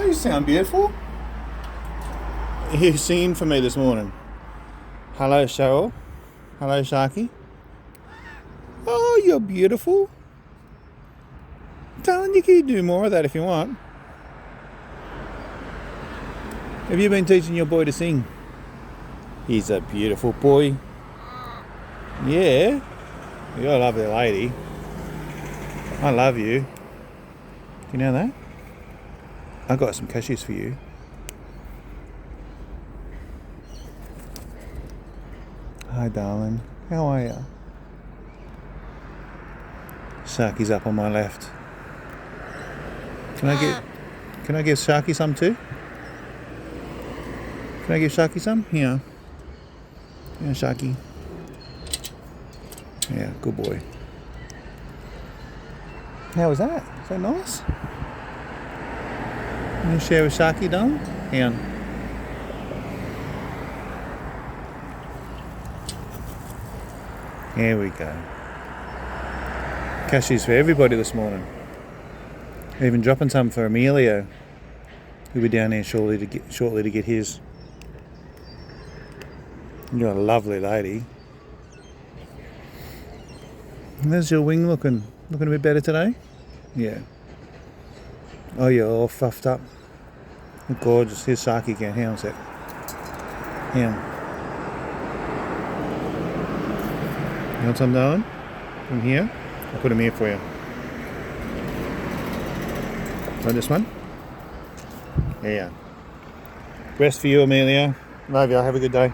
Oh, you sound beautiful. You singing for me this morning. Hello, Cheryl. Hello, Sharky. Oh, you're beautiful. Darling, you can do more of that if you want. Have you been teaching your boy to sing? He's a beautiful boy. Yeah. You're a lovely lady. I love you. You know that? I got some cashews for you. Hi, darling. How are you? Sharky's up on my left. Can I give Sharky some too? Can I give Sharky some? Here. Yeah, Sharky. Yeah, good boy. How was that? Is that nice? You want to share with Sharky, darling? Hang on. Here we go. Cashews for everybody this morning. Even dropping some for Emilio, who'll be down there shortly to get his. You're a lovely lady. And there's your wing looking a bit better today. Yeah. Oh, you're all fuffed up. Look gorgeous. Here's Sharky again. Hang on a sec. Hang on. You want some, darling? From here? I'll put them here for you. Want this one? Yeah. Rest for you, Amelia. Love you. Have a good day.